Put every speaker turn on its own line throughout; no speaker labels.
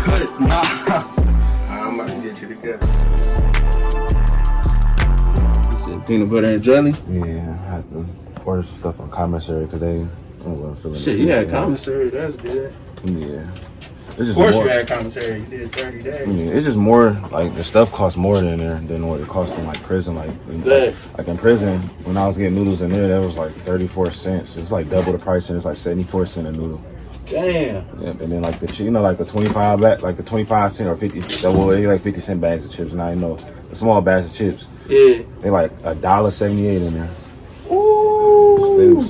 cut it, nah.
I'm about to get you together.
Peanut butter and jelly?
Yeah, I had to order some stuff on commissary because they wasn't feeling
Shit,
the
you had
food.
commissary, that's good.
Yeah. It's just
Of course
more,
you had commissary, you did 30 days.
yeah, it's just more, like, the stuff costs more than there than what it costs in, like, prison. Like in prison, when I was getting noodles in there, that was, like, 34 cents. It's, like, double the price, and it's, like, 74 cents a noodle.
Damn.
Yeah, and then, like, like, the 25 back, like, the 25 cent or 50, well, they like 50 cent bags of chips. Now, the small bags of chips.
Yeah.
They, like, $1.78 in there.
Ooh.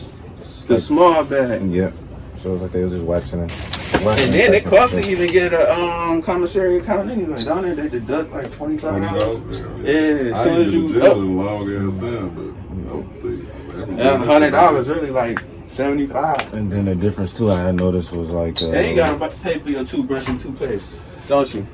The small bag.
Yep. So it was like they was just waxing it.
And then it costs to even get a commissary account anyway, don't it? They deduct like $25. Yeah, as soon as you up. $100 really like 75.
And then the difference too I had noticed was like
and you gotta pay for your toothbrush and toothpaste, don't you?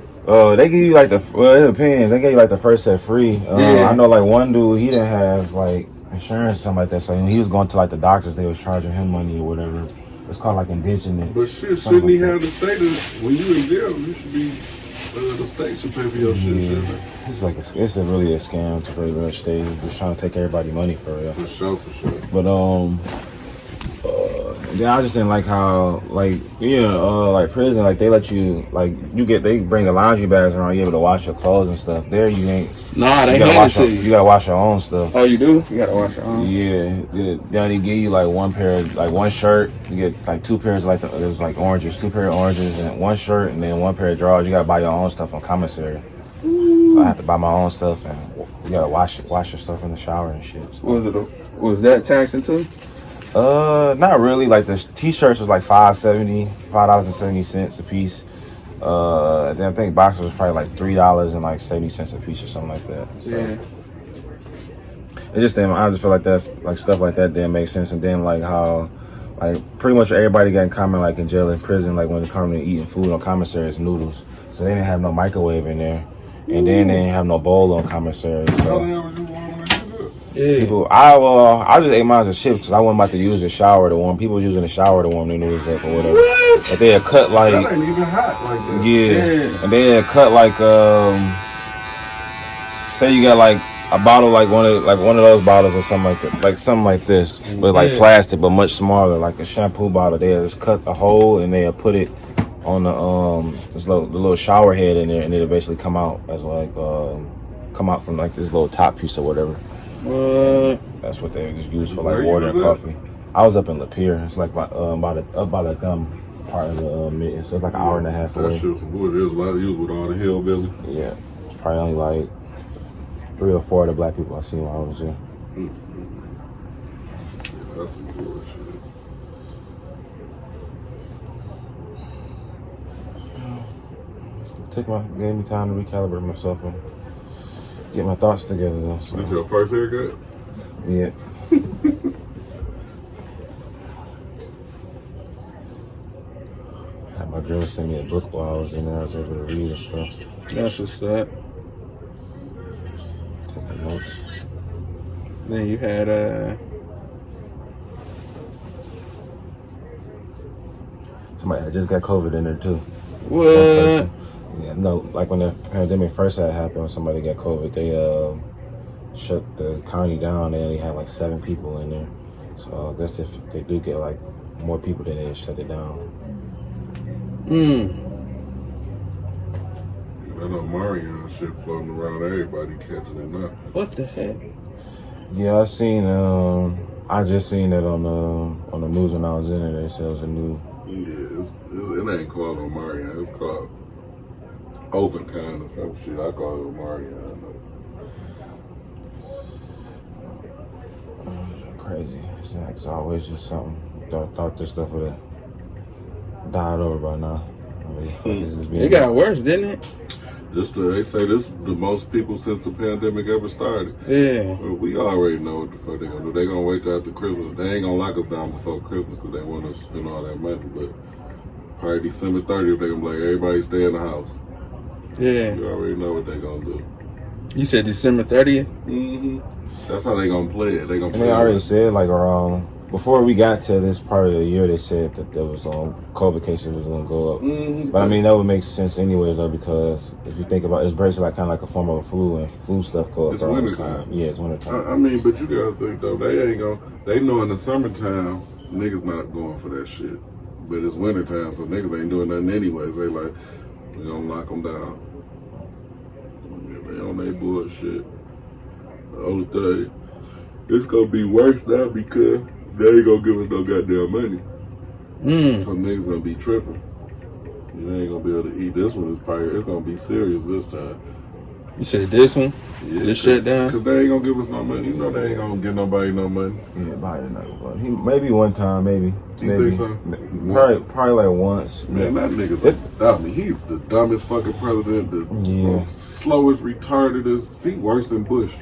They give you like it depends. They gave you like the first set free.
Yeah.
I know like one dude, he didn't have like insurance or something like that. So when he was going to like the doctors, they was charging him money or whatever. It's called like indention.
But shit, shouldn't like he have the state of, when you in jail, you should be, the state should pay for your shit.
Yeah. It's like it's really a scam to pretty much stay just trying to take everybody money for real.
For sure.
But yeah, I just didn't like how like like prison, like they let you like they bring a laundry bags around, you able to wash your clothes and stuff. There you ain't.
Nah, they
you gotta wash your own stuff.
Oh, you do? You gotta wash your own.
Yeah. They give you like one shirt. You get like two pairs like there's like oranges, two pair of oranges and one shirt and then one pair of drawers. You gotta buy your own stuff on commissary. So I have to buy my own stuff and you gotta wash your stuff in the shower and shit. So.
Was that taxing too?
Not really. Like the t-shirts was like $5.70 a piece. Then I think boxers was probably like $3.70 a piece or something like that. So
yeah.
It just I just feel like that's like stuff like that didn't make sense. And then like how like pretty much everybody got in common like in jail and prison, like when it comes to eating food on commissary, it's noodles. So they didn't have no microwave in there, and then they didn't have no bowl on commissary. So.
Yeah.
People, I just ate mine as chips because I wasn't about to use the shower to warm. People was using the shower to warm their noodles up or whatever.
What?
But they had cut like
that ain't even hot like that.
Yeah. And they had cut like say you got like a bottle like one of those bottles or something like that, like something like this, with like plastic but much smaller, like a shampoo bottle. They had just cut a hole and they had put it on the little shower head in there, and it'll basically come out as like come out from like this little top piece or whatever. That's what they just use for like water and coffee. I was up in Lapeer. It's like by the dumb part of the mitten, so it's like an hour and a half away.
That shit was good. There's a lot of use with all the hillbillies.
Yeah, it's probably only like 3 or 4 of the black people I seen while I was there.
Yeah, that's some bullshit.
Gave me time to recalibrate myself and get my thoughts together though. So.
This your first haircut?
Yeah. Had my girl send me a book while I was in there. I was able to read and stuff.
That's what's up.
Taking notes.
Then you had
somebody had just got COVID in there too.
What?
Yeah, no, like when the pandemic first had happened, when somebody got COVID, they shut the county down. They only had like 7 people in there. So I guess if they do get like more people, then they shut it down.
I know Marion shit floating around, everybody catching it now.
What the heck?
Yeah, I just seen it on the news when I was in there. They said it was a new.
Yeah, it ain't called Marion. It's called Overkind or some shit. I call it Marion.
Crazy. It's always just something. Thought this stuff would have died over by now.
It got worse, didn't it?
They say this is the most people since the pandemic ever started.
Yeah.
But we already know what the fuck they gonna do. They gonna wait till after Christmas. They ain't gonna lock us down before Christmas because they want us to spend all that money. But probably December 30th, they gonna be like, everybody stay in the house.
Yeah.
You already know what they gonna do.
You said December 30th?
Mm-hmm. That's how they gonna play it. They
already said like around before we got to this part of the year, they said that there was COVID cases was going to go up.
Mm-hmm.
But I mean, that would make sense anyways, though, because if you think about it, it's basically like kind of like a form of a flu, and flu stuff go up.
It's
around
winter
this time.
time.
Yeah, it's winter time.
I mean, but you gotta think though, they know in the summertime, niggas not going for that shit. But it's winter time, so niggas ain't doing nothing anyways. They like, we gonna lock them down. They on their bullshit. The only thing, it's gonna be worse now because they ain't gonna give us no goddamn money. So niggas gonna be tripping. You ain't gonna be able to eat this one. It's gonna be serious this time.
You said this one?
Yeah,
This shut down?
Cause they ain't gonna give us no money. You know they ain't gonna give nobody no money.
Yeah, Biden not. But maybe one time, maybe.
You think so?
Probably like once.
Man, that nigga's a dummy. He's the dumbest fucking president, the most slowest, retardedest, he worse than Bush.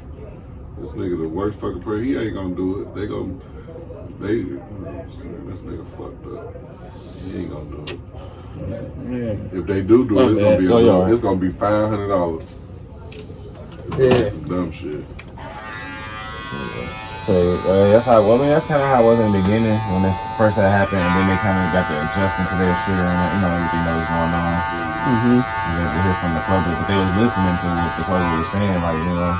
This nigga the worst fucking president. He ain't gonna do it. This nigga fucked up. He ain't gonna do it.
Yeah.
If they do it, it's gonna be $500.
Yeah.
Some dumb shit.
So that's how. Well, I mean, that's kind of how it was in the beginning when this first had happened, and then they kind of got to adjust into their shit and everything that was going on.
Mm-hmm.
And they hear from the public, but they was listening to what the public was saying, like the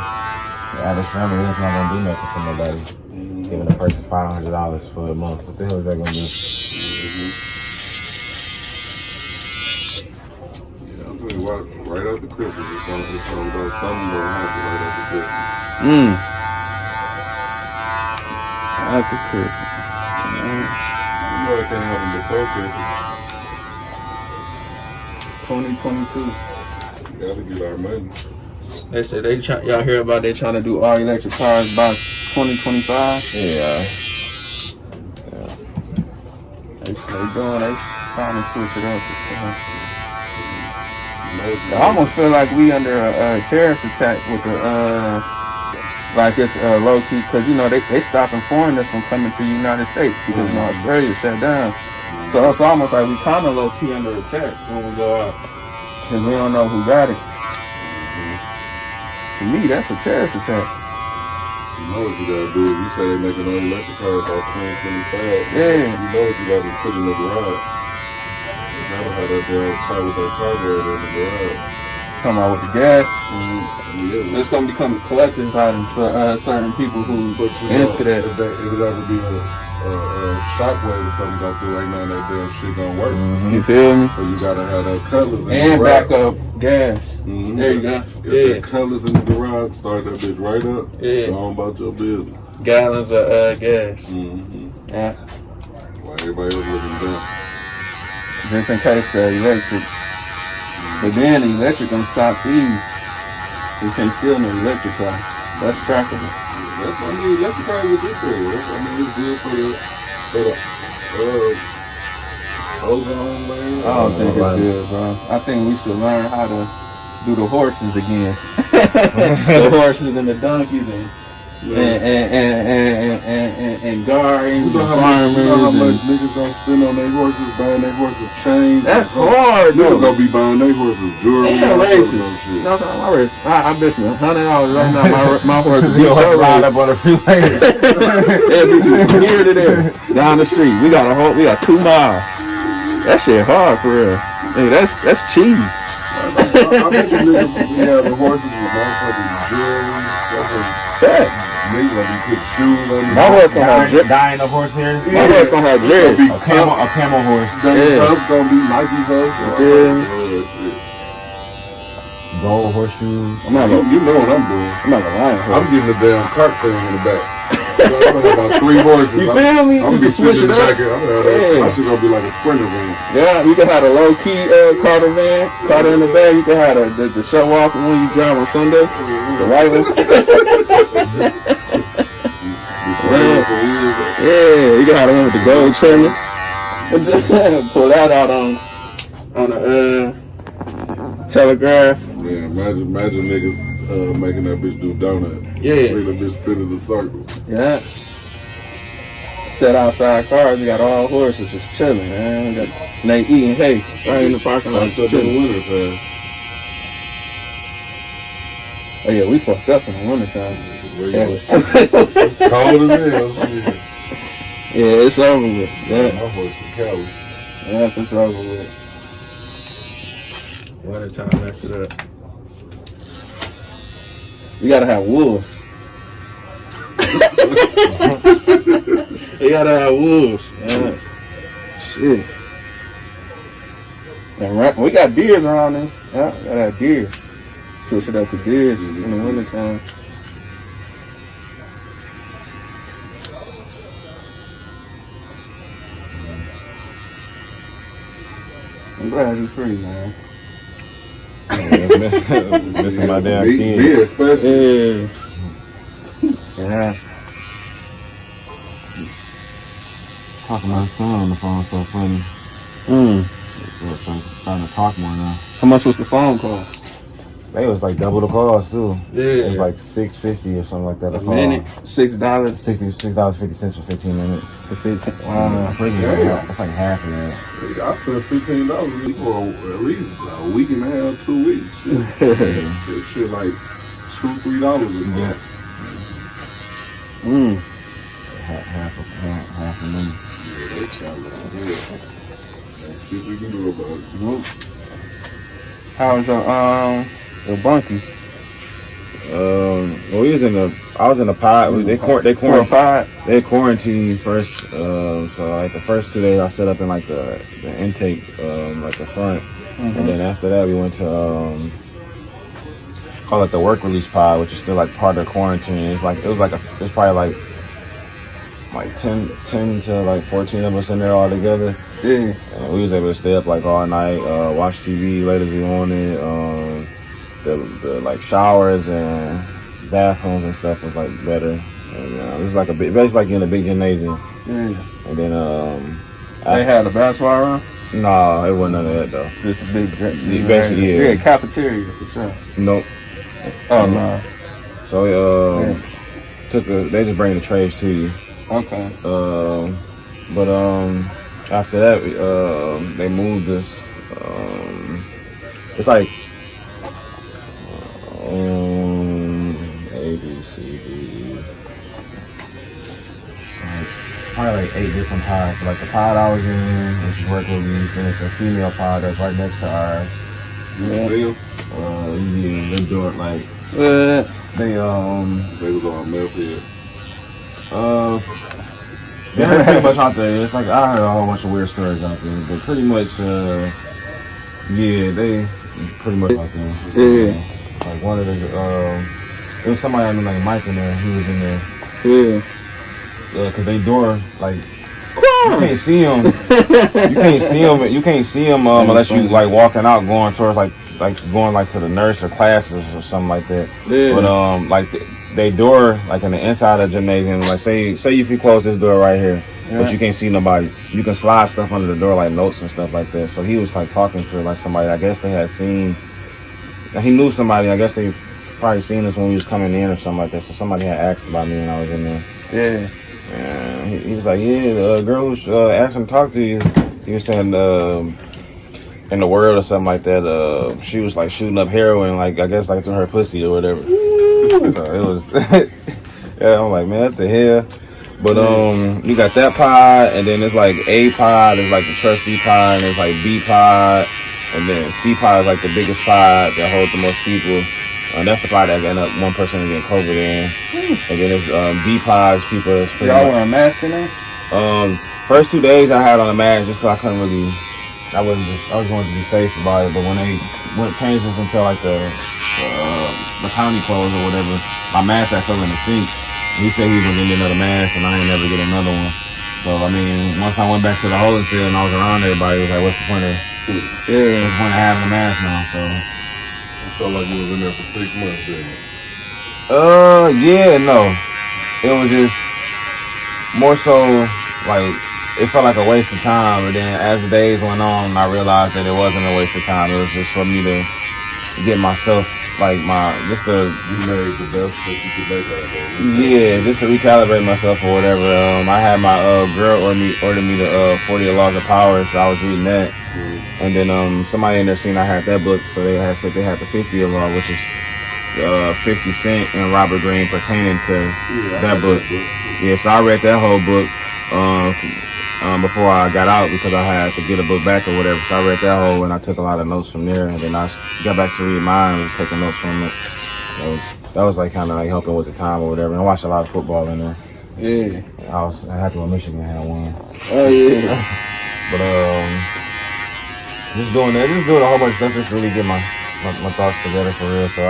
average family is not gonna do nothing for nobody. Giving a person $500 for a month, what the hell is that gonna do?
Yeah, I'm telling you what, right out the Christmas, it's gonna go. Something gonna happen right out the Christmas.
After Christmas.
You know it can't happen before Christmas.
2022.
We gotta get our money.
They said y'all hear about they trying to do all electric cars by 2025?
Yeah.
They trying to switch it up. I almost feel like we under a terrorist attack with the like it's low key, because they stopping foreigners from coming to the United States because Australia shut down. So it's almost like we kind of low key under attack when we go out because we don't know who got it. To me, that's a terrorist attack.
You know what you gotta do. You say they making all electric cars by 2025.
Yeah.
You know what you gotta put in the garage. You gotta have that damn car with that carburetor in the garage.
Come out with the gas.
Yeah.
It's gonna become collector's items for certain people who into that.
If it ever be a shockwave or something go through right now, that damn shit gonna work.
You feel me?
So you gotta have that cutlass in the
And
garage.
backup gas.
Mm-hmm.
There you go.
Get
Yeah.
that cutlass in the garage, start that bitch right up.
Yeah.
Go on about your business.
Gallons of gas.
Mm-hmm.
Yeah.
While everybody else looking dumb.
Just in case the electric. But then the electric gonna stop these. You can't steal no electric car. That's trackable.
That's what I mean. Electric cars are good for you. I mean, it's good for the ozone layer.
I don't think it's good, bro. I think we should learn how to do the horses again. The horses and the donkeys and guardians and farmers.
You know how much niggas gonna spend on their horses, buying their horses chains?
That's hard,
Niggas
though.
gonna be buying their horses jewelry.
And races. No, I'm talking about races. I bet you $100 right now. My horse is
lined up on the freeway.
here to there, down the street. We got 2 miles. That shit hard for real. Hey, that's cheese.
I bet you niggas be having horses with motherfucking jewelry.
Facts.
Niggas gonna be putting shoes on
My horse gonna have
Dying of horse here.
My horse gonna have dreads.
A camel horse.
The hubs gonna be Nike hubs.
Gold horseshoes.
I'm not gonna,
You know what I'm doing.
I'm not gonna lie.
I'm getting a damn cart thing in the back. So I'm gonna have about 3 horses.
You feel me?
I'm gonna
You
be
can switch
sitting in
it
the
up.
back. I'm gonna have that. My shit gonna be like a sprinter van.
Yeah, you can have a low key Carter van, Carter in the back. You can have the show off when you drive on Sunday, the white one. Yeah, you can have the one with the gold trim. Pull that out on the telegraph.
Yeah, imagine niggas making that bitch do donut.
Yeah.
Make that bitch spin in a circle.
Yeah. Instead outside cars, you got all horses just chilling, man. And they eating hay right in the parking lot.
Like in the winter time.
Oh yeah, we fucked up in the winter time.
It's cold as hell.
Yeah, it's over with. Yeah,
My horse from Cali.
yeah, it's over with. Winter time, mess it up. You gotta have wolves. You gotta have wolves. Yeah. Shit. And we got deers around there. Yeah, we gotta have deers. Switch it up to deers in the winter time. I'm glad you're free, man.
Missing my damn
Me
kid.
especially.
Yeah. Yeah.
Talking to my son on the phone so funny. So starting to talk more now.
How much was the phone cost?
They was like double the cost too.
Yeah.
It was like $6.50 or something like that.
A minute? $6.
$6.50 for 15 minutes.
For 15. Wow.
That's like half of that.
I spent $15 for at least a week and a half, 2 weeks. Shit. That shit like $2-3 a month.
Yeah. Half a minute.
Yeah, that's kind of good. That's shit we can do about it.
Nope. How was your bunkie?
I was in the pod. They quarantined first. So like the first 2 days I set up in like the intake, like the front, and then after that we went to call it the work release pod, which is still like part of the quarantine. It's probably like 10 to like 14 of us in there all together.
Yeah.
And we was able to stay up like all night, watch TV late as we wanted. The like showers and bathrooms and stuff was like better. And, it was like basically like in a big gymnasium.
Yeah.
And then
They had a basketball room?
no, it wasn't none of that though.
Just a big drink.
Basically, yeah.
Yeah, cafeteria for sure.
Nope.
Oh, no.
So they just bring the trays to you.
Okay.
But after that, they moved us. It's like A, B, C, D. Probably like 8 different pods. So like the pod I was in, which work with me, then it's a female pod that's right next to ours.
You see them?
Yeah, they do it like
They was on meth here.
they're pretty much out there. It's like I heard a whole bunch of weird stories out there, but pretty much, yeah, they pretty much out there.
Yeah.
Like one of the, there was somebody I knew like Mike in there. He was in there.
Yeah.
Cause they door like you can't see them. You can't see them unless you like walking out going towards like going like to the nurse or classes or something like that.
Yeah.
But like they door like in the inside of the gymnasium. Like say if you close this door right here, but you can't see nobody, you can slide stuff under the door like notes and stuff like that. So he was like talking to like somebody. I guess they had seen. He knew somebody. I guess they probably seen us when we was coming in or something like that. So somebody had asked about me when I was in there.
Yeah.
And he was like, yeah, the girl who asked him to talk to you. He was saying in the world or something like that. She was like shooting up heroin, like I guess like through her pussy or whatever. So it was, yeah. I'm like, man, what the hell? But you got that pod, and then there's like A pod, is like the trustee pod, and there's like B pod, and then C pod is like the biggest pod that holds the most people. That's the pod that end up one person getting COVID in. And then there's D pods, people.
Y'all wearing masks in there?
First 2 days I had on a mask just because I couldn't really. I was going to be safe about it, but when they changed this until like the county closed or whatever, my mask fell in the sink. He said he was gonna get me another mask, and I ain't never get another one. So I mean, once I went back to the holding cell and I was around everybody, it was like, what's the point of having a mask now? So
I felt like you was in there for 6 months, didn't you?
Yeah, no, it was just more so like it felt like a waste of time. But then as the days went on, I realized that it wasn't a waste of time. It was just for me to get myself like
You made the best that you could make out of it.
yeah, just to recalibrate myself or whatever. I had my girl order me the 40 Laws of Power, so I was reading that. And then somebody in there seen I had that book, so they had said they had the 50 Law, which is 50 Cent and Robert Greene pertaining to that book. Yeah, so I read that whole book. before I got out because I had to get a book back or whatever. So I read that whole and I took a lot of notes from there. And then I got back to read mine and was taking notes from it. So that was like kind of like helping with the time or whatever. And I watched a lot of football in there.
Yeah.
I was happy when Michigan had won.
Oh yeah.
But just doing a whole bunch of stuff just really get my thoughts together for real. So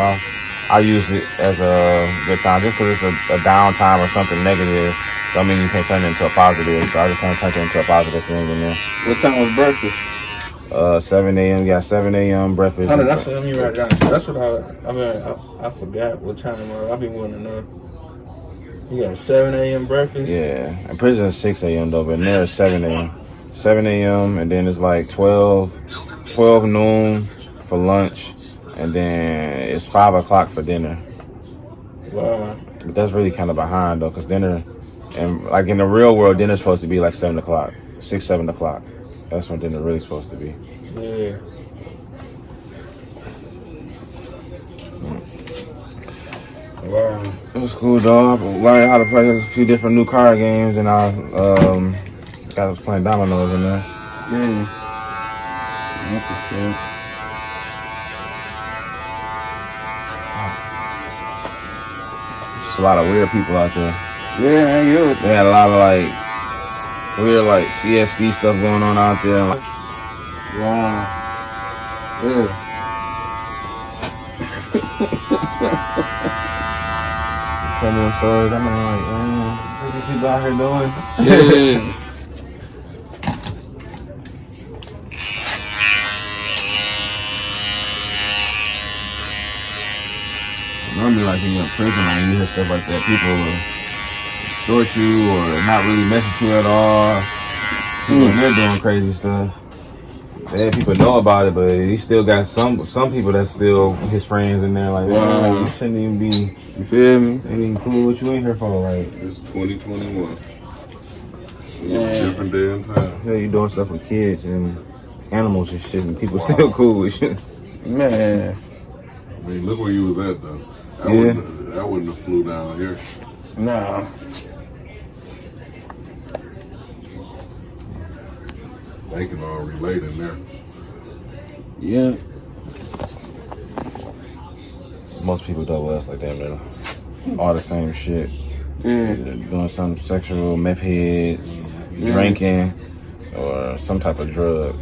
I use it as a good time just because it's a downtime or something negative. So, I mean, you can't turn it into a positive. So I just kind of turned it into a positive thing in there.
What time was breakfast?
7 a.m. You got 7 a.m. breakfast.
Hold on, that's what let me write down. That's what I forgot what time it was. I've been wanting to know. You got 7 a.m. breakfast?
Yeah. In prison it's 6 a.m. though, but in there it's 7 a.m. 7 a.m. and then it's like 12 noon for lunch, and then it's 5 o'clock for dinner.
Wow.
But that's really kind of behind though, because dinner, and like in the real world, dinner's supposed to be like 7 o'clock, 7 o'clock. That's when dinner really supposed to be.
Yeah. Wow.
It was cool, dog. I learned how to play a few different new card games, and I was playing dominoes in there.
Yeah. That's a shit.
There's a lot of weird people out there.
Yeah, man, you.
They had a lot of like weird like CSD stuff going on out there.
Wow. Yeah.
Tell me stories. I'm like, what these people out here doing?
Yeah.
Normally, like when you're in prison, like you hear stuff like that, people will extort you or not really mess with you at all. People in there doing crazy stuff. Yeah, people know about it, but he still got some people that's still his friends in there. Like, wow, you shouldn't even be.
You feel me?
Ain't even cool what you in here for, like.
It's 2021.
Yeah.
Different day and time.
Yeah, you doing stuff with kids and animals and shit, and people still cool with shit.
Man.
I mean, look where you was at though. I wouldn't have flew down here.
Nah.
They can all relate in there.
Yeah.
Most people do with us like that, man. All the same shit.
Yeah.
Doing some sexual meth heads, drinking, or some type of drug.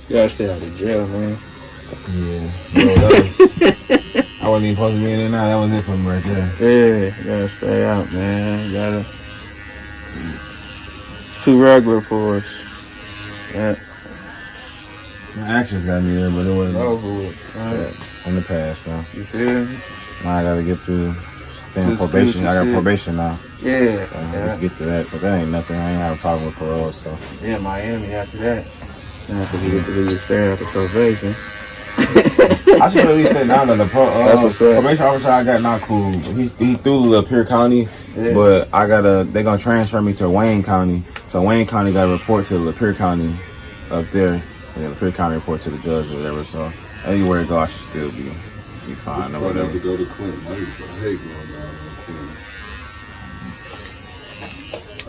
You gotta stay out of jail, man.
Yeah. Bro, I wasn't even supposed to be in there now. That was it for me right there.
Yeah, you gotta stay out, man. You gotta. It's too regular for us. Yeah.
My actions got me there, but it wasn't
Over with. Right.
in the past now.
You feel me?
Now I gotta get through staying
Just
probation.
do
I got
shit.
probation now.
Yeah.
So let's get to that. But that ain't nothing. I ain't have a problem with parole, so.
Yeah, Miami after that. After you get to do your stay after probation.
I should really say now that the
That's what's up.
probation officer I got not cool. He threw Lapeer County,
Yeah.
but they gonna transfer me to Wayne County. So Wayne County got to report to Lapeer County up there. Yeah, Lapeer County report to the judge or whatever. So anywhere I go, I should still be fine or
I'd have
whatever.
to go to Clinton. I hate going down to Clinton.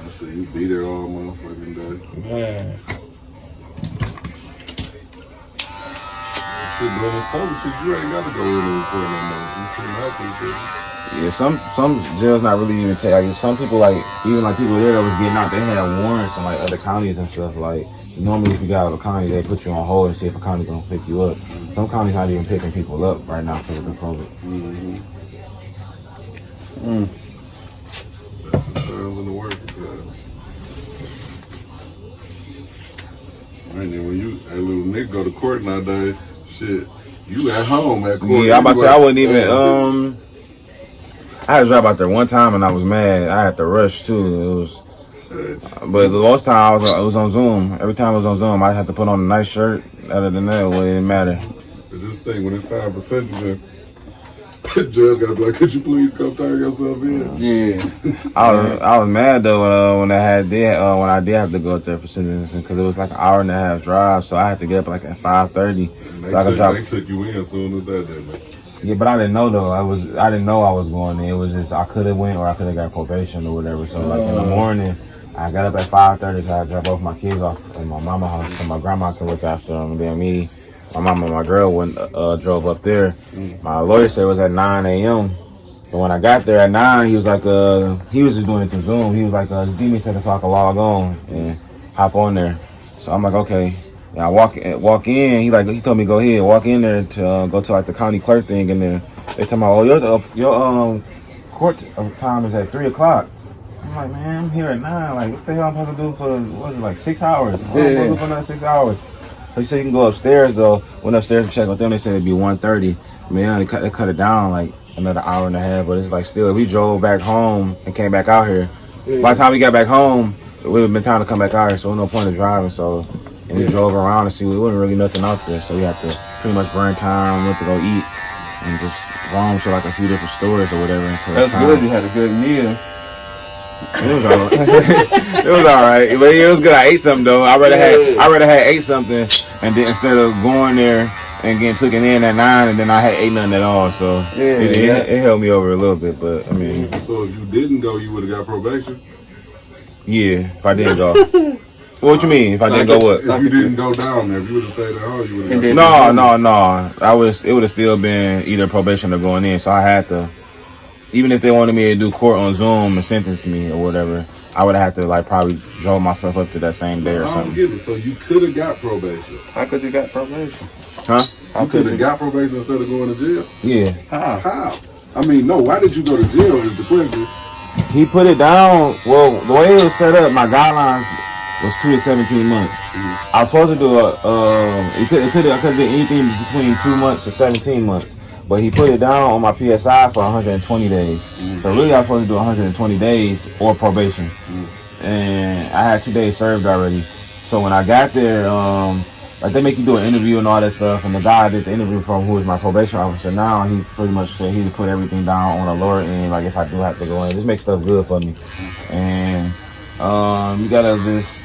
I said, you be there all motherfucking day.
Man.
Shit, doing this public shit, you ain't got to go in and report no more. You shouldn't have to.
Yeah, some jails not really even take. Like some people like even like people there that was getting out, they had warrants in like other counties and stuff. Like normally, if you got out of a county, they put you on hold and see if a county gonna pick you up. Some counties not even picking people up right now because of the COVID.
That's the terms in the working time. And then when little Nick go to court nowadays, shit, you at home at court.
Yeah, I'm about to say I wouldn't even. I had to drive out there one time and I was mad. I had to rush too. It was, but the last time it was on Zoom. Every time it was on Zoom, I had to put on a nice shirt. Other than that, it didn't matter.
This thing when it's time for sentencing, Judge got to be like, could you please come turn yourself in?
Yeah.
I was mad though when I did have to go up there for sentencing because it was like an hour and a half drive, so I had to get up like at 5:30.
They took you in as soon as that, didn't they?
Yeah, but I didn't know though. I didn't know I was going in. It was just I could have went or I could have got probation or whatever. So like in the morning, I got up at 5:30 because I dropped both my kids off in my mama's house so my grandma could look after them. And then me, my mama, and my girl drove up there. My lawyer said it was at 9 a.m. But when I got there at 9, he was like, he was just doing it through Zoom. He was like, give me a second so I can log on and hop on there. So I'm like, okay. And I walk in. He told me go ahead, walk in there to go to like the county clerk thing, and then they tell me, oh, your court time is at 3 o'clock. I'm like, man, I'm here at 9. Like, what the hell I'm supposed to do for what is it, like 6 hours? What am I supposed to do for another 6 hours? He said you can go upstairs though. Went upstairs to check with them. They said it'd be 1:30. Man, they cut it down like another hour and a half. But it's like still, we drove back home and came back out here. By the time we got back home, it would have been time to come back out here. So there was no point of driving. So. And we drove around to see there wasn't really nothing out there. So we had to pretty much burn time, went to go eat, and just roam to like a few different stores or whatever.
That's good. You had a good meal.
It was alright. It was alright. But it was good. I ate something though. I rather had ate something and then instead of going there and getting taken in at 9 and then I had ate nothing at all. So it held me over a little bit. But I mean.
So if you didn't go, you would have got probation?
Yeah, if I didn't go. What you mean? If I didn't go what?
If you didn't go down there, if you would have stayed at home, you would have got
No. It would have still been either probation or going in. So I had to, even if they wanted me to do court on Zoom and sentence me or whatever, I would have to like probably drove myself up to that same day or something.
I don't get it. So you could have got probation.
How could you got probation?
Huh?
You could have got probation instead of going to jail?
Yeah.
How? I mean, no, why did you go to jail is the question.
He put it down, well, the way it was set up, my guidelines was 2 to 17 months. I was supposed to do I could have done anything between 2 months to 17 months. But he put it down on my PSI for 120 days. So really I was supposed to do 120 days or probation. And I had 2 days served already. So when I got there, like they make you do an interview and all that stuff. And the guy I did the interview from, who was my probation officer now, he pretty much said he would put everything down on a lower end, like if I do have to go in. Just make stuff good for me. And you gotta just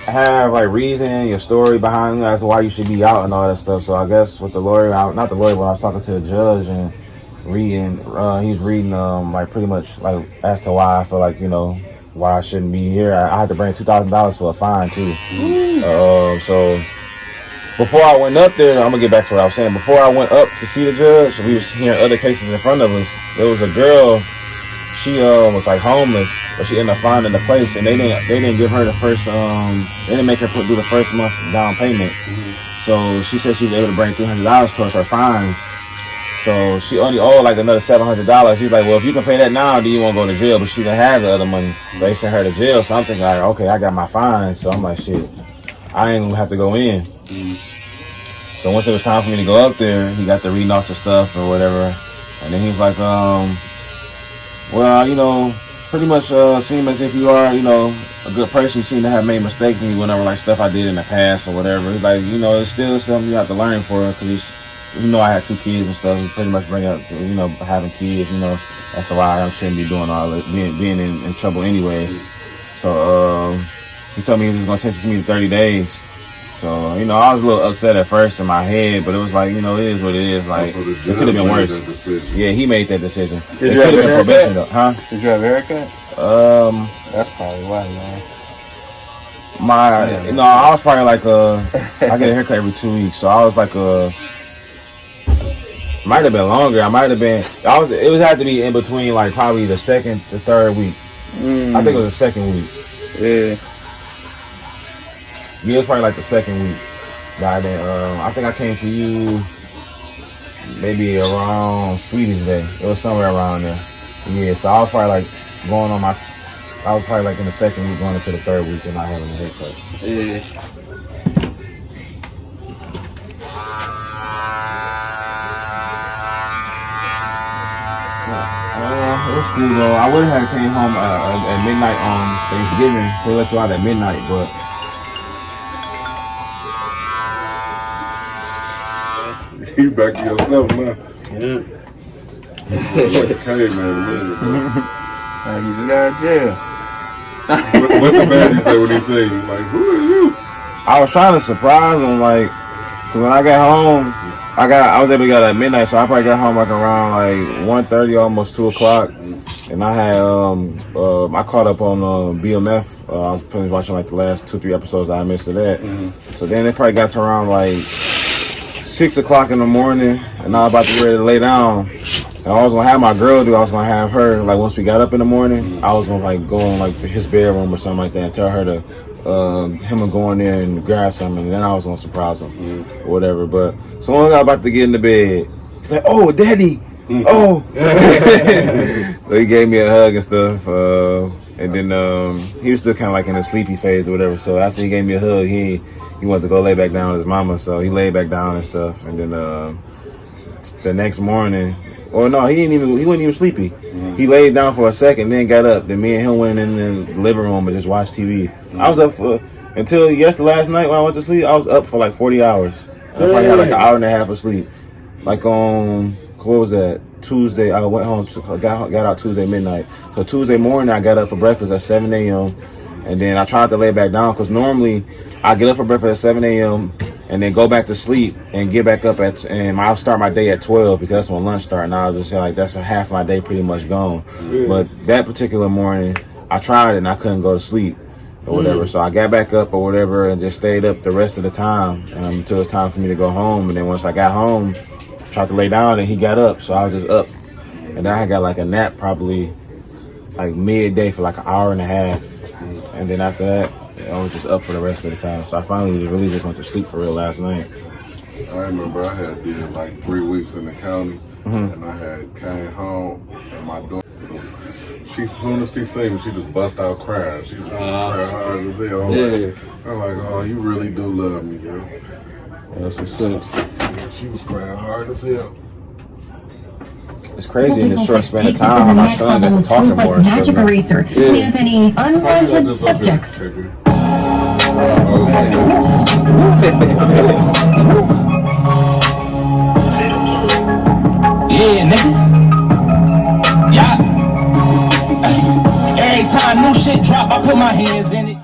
have like reason, your story behind it as to why you should be out and all that stuff. So I guess with the lawyer, not the lawyer, but I was talking to the judge and reading, he's reading like pretty much like as to why I feel like, you know, why I shouldn't be here. I had to bring $2,000 for a fine too. So before I went up there, I'm gonna get back to what I was saying. Before I went up to see the judge, we was hearing other cases in front of us. There was a girl. She was like homeless, but she ended up finding a place, and they didn't give her the first they didn't make her do the first month down payment. So she said she was able to bring $300 towards her fines. So she only owed like another $700. She's like, well, if you can pay that now, then you won't go to jail. But she didn't have the other money, so they sent her to jail. So I'm thinking, like, okay, I got my fines. So I'm like, shit, I ain't gonna have to go in. So once it was time for me to go up there, he got to reading off the stuff or whatever, and then he was like, well, you know, pretty much seem as if you are, you know, a good person. You seem to have made mistakes, and he went over like stuff I did in the past or whatever. He's like, you know, it's still something you have to learn for, because you know, I had 2 kids and stuff. He pretty much bring up, you know, having kids, you know, that's the why I shouldn't be doing all that, being in trouble anyways. So he told me he was gonna sentence me to 30 days. So, you know, I was a little upset at first in my head, but it was like, you know, it is what it is. Like, it could have been worse. Yeah, he made that decision.
Did you have a haircut?
Huh?
Did you have a haircut? That's probably why, man.
I was probably like I get a haircut every 2 weeks, so I was like might have been longer. It would have to be in between like probably the 2nd to 3rd week. I think it was the 2nd week.
Yeah.
Yeah, it was probably like the 2nd week. But then, I think I came to you maybe around Sweetest Day. It was somewhere around there. Yeah, so I was probably like going on I was probably like in the 2nd week going into the 3rd week and not having a haircut.
Yeah.
It was cool though. I would have came home at midnight on Thanksgiving. We let you out at midnight, but
you back to yourself now.
Yeah.
Like a caveman, man.
Like you just got out of jail.
What the baddie say when he see you? Like, who are you?
I was trying to surprise him, like, cause when I got home, I was able to get at midnight, so I probably got home like around like 1:30, almost 2 o'clock, and I had I caught up on BMF. I was finished watching like the last 2-3 episodes I missed of that. So then it probably got to around like 6 o'clock in the morning, and I was about to get ready to lay down. And I was gonna have my girl do. I was gonna have her like once we got up in the morning. I was gonna like go in like his bedroom or something like that and tell her to him to go in there and grab something. And then I was gonna surprise him or whatever. But so when I was about to get in the bed, he's like, "Oh, Daddy, oh!" So he gave me a hug and stuff. And then he was still kind of like in a sleepy phase or whatever. So after he gave me a hug, he wanted to go lay back down with his mama. So he laid back down and stuff. And then the next morning. Or no, he wasn't even sleepy. He laid down for a second, then got up. Then me and him went in the living room and just watched TV. I was up until last night when I went to sleep. I was up for like 40 hours. I probably had like an hour and a half of sleep. Like on what was that? Tuesday. I went home. Got out Tuesday midnight. So Tuesday morning I got up for breakfast at 7 a.m. And then I tried to lay back down because normally I get up for breakfast at 7 a.m. and then go back to sleep and get back up and I'll start my day at 12 because that's when lunch starts. And I was just like, that's half my day pretty much gone. Yeah. But that particular morning, I tried it and I couldn't go to sleep or whatever. So I got back up or whatever and just stayed up the rest of the time until it's time for me to go home. And then once I got home, tried to lay down and he got up. So I was just up. And then I got like a nap probably like midday for like an hour and a half. And then after that, I was just up for the rest of the time. So I finally really just went to sleep for real last night.
I remember I had did like 3 weeks in the county, and I had came home, and my daughter, as soon as she seen me, she just bust out crying. She was crying hard as hell. I'm like, oh, you really do love me, girl.
That's what's up.
She was crying hard as hell.
It's crazy in this short span of time how my son got to talking more.
Like magic eraser, clean up any unwanted subjects.
Yeah, nigga. Yeah. Every time new shit drop, I put my hands in it.